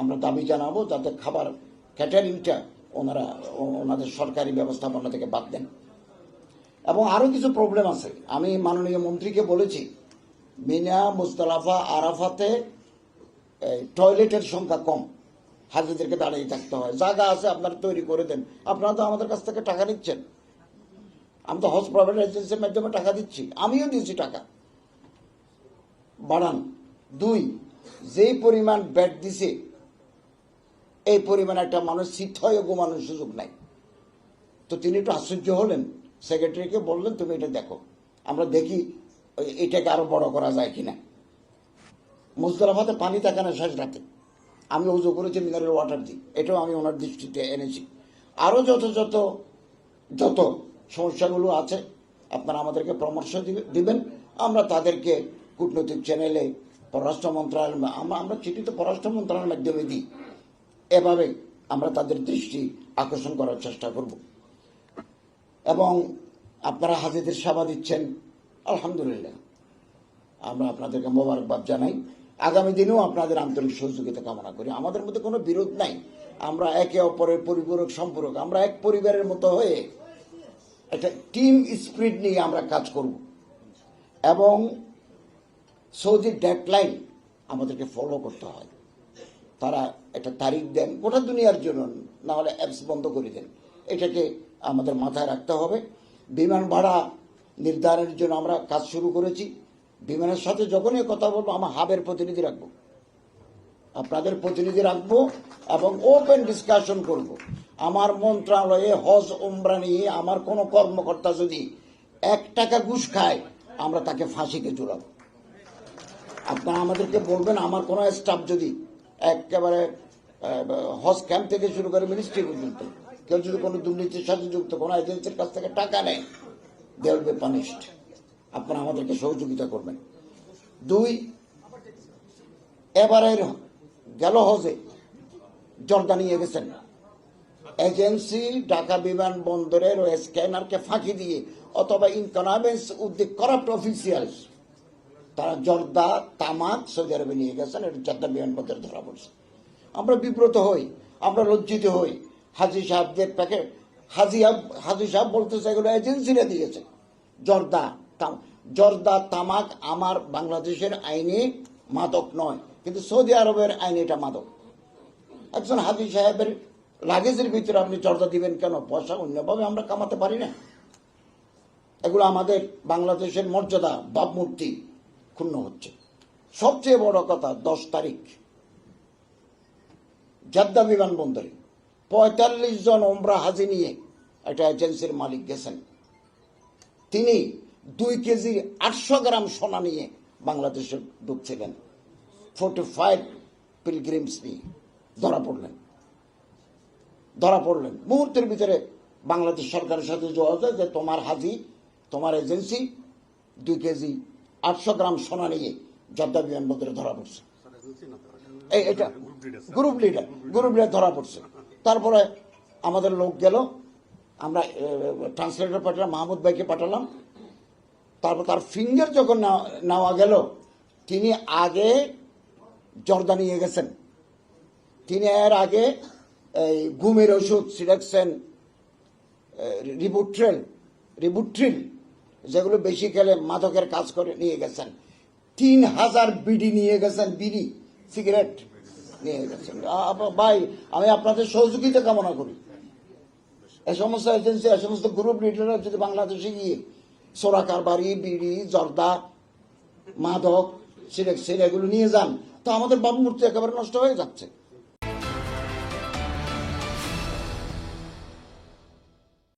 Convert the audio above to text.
আমরা দাবি জানাবো যাতে খাবার ক্যাটারিংটা ওনাদের সরকারি ব্যবস্থাপনা থেকে বাদ দেন। এবং আরও কিছু প্রবলেম আছে। আমি মাননীয় মন্ত্রীকে বলেছি, মিনা, মুজদালিফা, আরাফাতে টয়লেটের সংখ্যা কম, হাজিদেরকে দাঁড়িয়ে থাকতে হয়। জায়গা আছে, আপনারা তৈরি করে দেন। আপনারা তো আমাদের কাছ থেকে টাকা নিচ্ছেন, আমি তো হজ প্রাইভেট এজেন্সির মাধ্যমে টাকা দিচ্ছি, আমিও দিচ্ছি টাকা, বাড়ান। 2, যেই পরিমাণ বেড দিছে এই পরিমাণ একটা মানুষ শীত হয়ে ঘুমানোর সুযোগ নাই। তো তিনি একটু আশ্চর্য হলেন, সেক্রেটারিকে বললেন তুমি এটা দেখো, আমরা দেখি এটাকে আরো বড় করা যায় কিনা। মুজদালিফাতে পানি থাকে না শেষ রাতে, আমি উজু করেছি মিনারেল ওয়াটার দিই, এটাও আমি ওনার দৃষ্টিতে এনেছি। আরও যত সমস্যাগুলো আছে আপনারা আমাদেরকে পরামর্শ দিবেন, আমরা তাদেরকে কূটনৈতিক চ্যানেলে, পররাষ্ট্র মন্ত্রণালয়, আমরা চিঠি তো পররাষ্ট্র মন্ত্রণালয়ের মাধ্যমে দিই, এভাবে আমরা তাদের দৃষ্টি আকর্ষণ করার চেষ্টা করব। এবং আপনারা হাজিদের সেবা দিচ্ছেন, আলহামদুলিল্লাহ, আমরা আপনাদেরকে মোবারকবাদ জানাই। আগামী দিনেও আপনাদের আন্তরিক সহযোগিতা কামনা করি। আমাদের মধ্যে কোনো বিরোধ নাই, আমরা একে অপরের পরিপূরক সম্পর্ক, আমরা এক পরিবারের মতো হয়ে একটা টিম স্পিরিট নিয়ে আমরা কাজ করব। এবং সৌদির ডেডলাইন আমাদেরকে ফলো করতে হয়। তারা একটা তারিখ দেন গোটা দুনিয়ার জন্য, না হলে অ্যাপস বন্ধ করে দেন। এটাকে আমাদের মাথায় রাখতে হবে। বিমান ভাড়া নির্ধারণের জন্য আমরা কাজ শুরু করেছি। বিমানের সাথে যখনই কথা বলবো, আমার হাবের প্রতিনিধি রাখবো, আপনাদের প্রতিনিধি রাখবো এবং ওপেন ডিসকাশন করব। আমার মন্ত্রণালয়ে হজ উমরা নিয়ে আমার কোনো কর্মকর্তা যদি 1 টাকা ঘুষ খায়, আমরা তাকে ফাঁসিতে ঝুলাবো। আপনারা আমাদেরকে বলবেন, আমার কোনো স্টাফ যদি একেবারে হজ ক্যাম্প থেকে শুরু করে মিনিস্ট্রি পর্যন্ত কেউ যদি কোনো দুর্নীতির সাথে যুক্ত কোনো এজেন্সির কাছ থেকে টাকা নেয়, দে উইল বি পানিশড। আপনারা আমাদেরকে সহযোগিতা করবেন। 2, এবারের গেল হজে জর্দা নিয়ে গেছেন এজেন্সি, ঢাকা বিমানবন্দরের ওই স্ক্যানারকে ফাঁকি দিয়ে অথবা ইনকনভেন্স উইথ দি করাপ্ট অফিসিয়ালস, তারা জর্দা, তামাক সৌদি আরবে নিয়ে গেছেন। এটা জর্দা বিমানবন্দরে ধরা পড়ছে। আমরা বিব্রত হই, আমরা লজ্জিত হই। হাজি সাহেবদের প্যাকেট, হাজি সাহেব বলতেছে এগুলো এজেন্সিরা দিয়েছে। জর্দা, তামাক আমার বাংলাদেশের আইনে মাদক নয়, কিন্তু সৌদি আরবের আইনে এটা মাদক। একজন হাজি সাহেবের লাগেজের ভিতরে আপনি জর্দা দিবেন কেন? পয়সা অন্যভাবে আমরা কামাতে পারি না? এগুলো আমাদের বাংলাদেশের মর্যাদা, ভাবমূর্তি ক্ষুণ্ণ হচ্ছে। সবচেয়ে বড় কথা, 10 তারিখ জেদ্দা বিমানবন্দরে 45 জন ওমরা হাজি নিয়ে একটা এজেন্সির মালিক গেছেন। তিনি 2 কেজি 800 গ্রাম সোনা নিয়ে বাংলাদেশে ঢুকছিলেন। 45 পিলগ্রিমস নিয়ে ধরা পড়লেন। মুহূর্তের ভিতরে বাংলাদেশ সরকারের সাথে যোগাযোগ, যে তোমার হাজি, তোমার এজেন্সি 2 কেজি 800 গ্রাম সোনা নিয়ে জেদ্দা বিমানবন্দরে ধরা পড়ছে। এটা গ্রুপ লিডার ধরা পড়ছে। তারপরে আমাদের লোক গেল, আমরা ট্রান্সলেটর পাঠালাম, মাহমুদ ভাইকে পাঠালাম। তারপর তার ফিঙ্গার যখন নেওয়া গেল, তিনি আগে জর্দা নিয়ে গেছেন। তিনি এর আগে এই ঘুমের ওষুধ সিডাকশন, রিবুট্রিল, যেগুলো বেশি খেলে মাদকের কাজ করে নিয়ে গেছেন। 3000 বিডি নিয়ে গেছেন, বিড়ি সিগারেট নিয়ে গেছেন। ভাই, আমি আপনাদের সহযোগিতা কামনা করি। এই সমস্ত এজেন্সি, এই সমস্ত গ্রুপ লিডাররা যদি বাংলাদেশে গিয়ে সোরা কারবারি, বিড়ি, জর্দা, মাদক, সিগারেট এগুলো নিয়ে যান, তো আমাদের ভাবমূর্তি একেবারে নষ্ট হয়ে যাচ্ছে।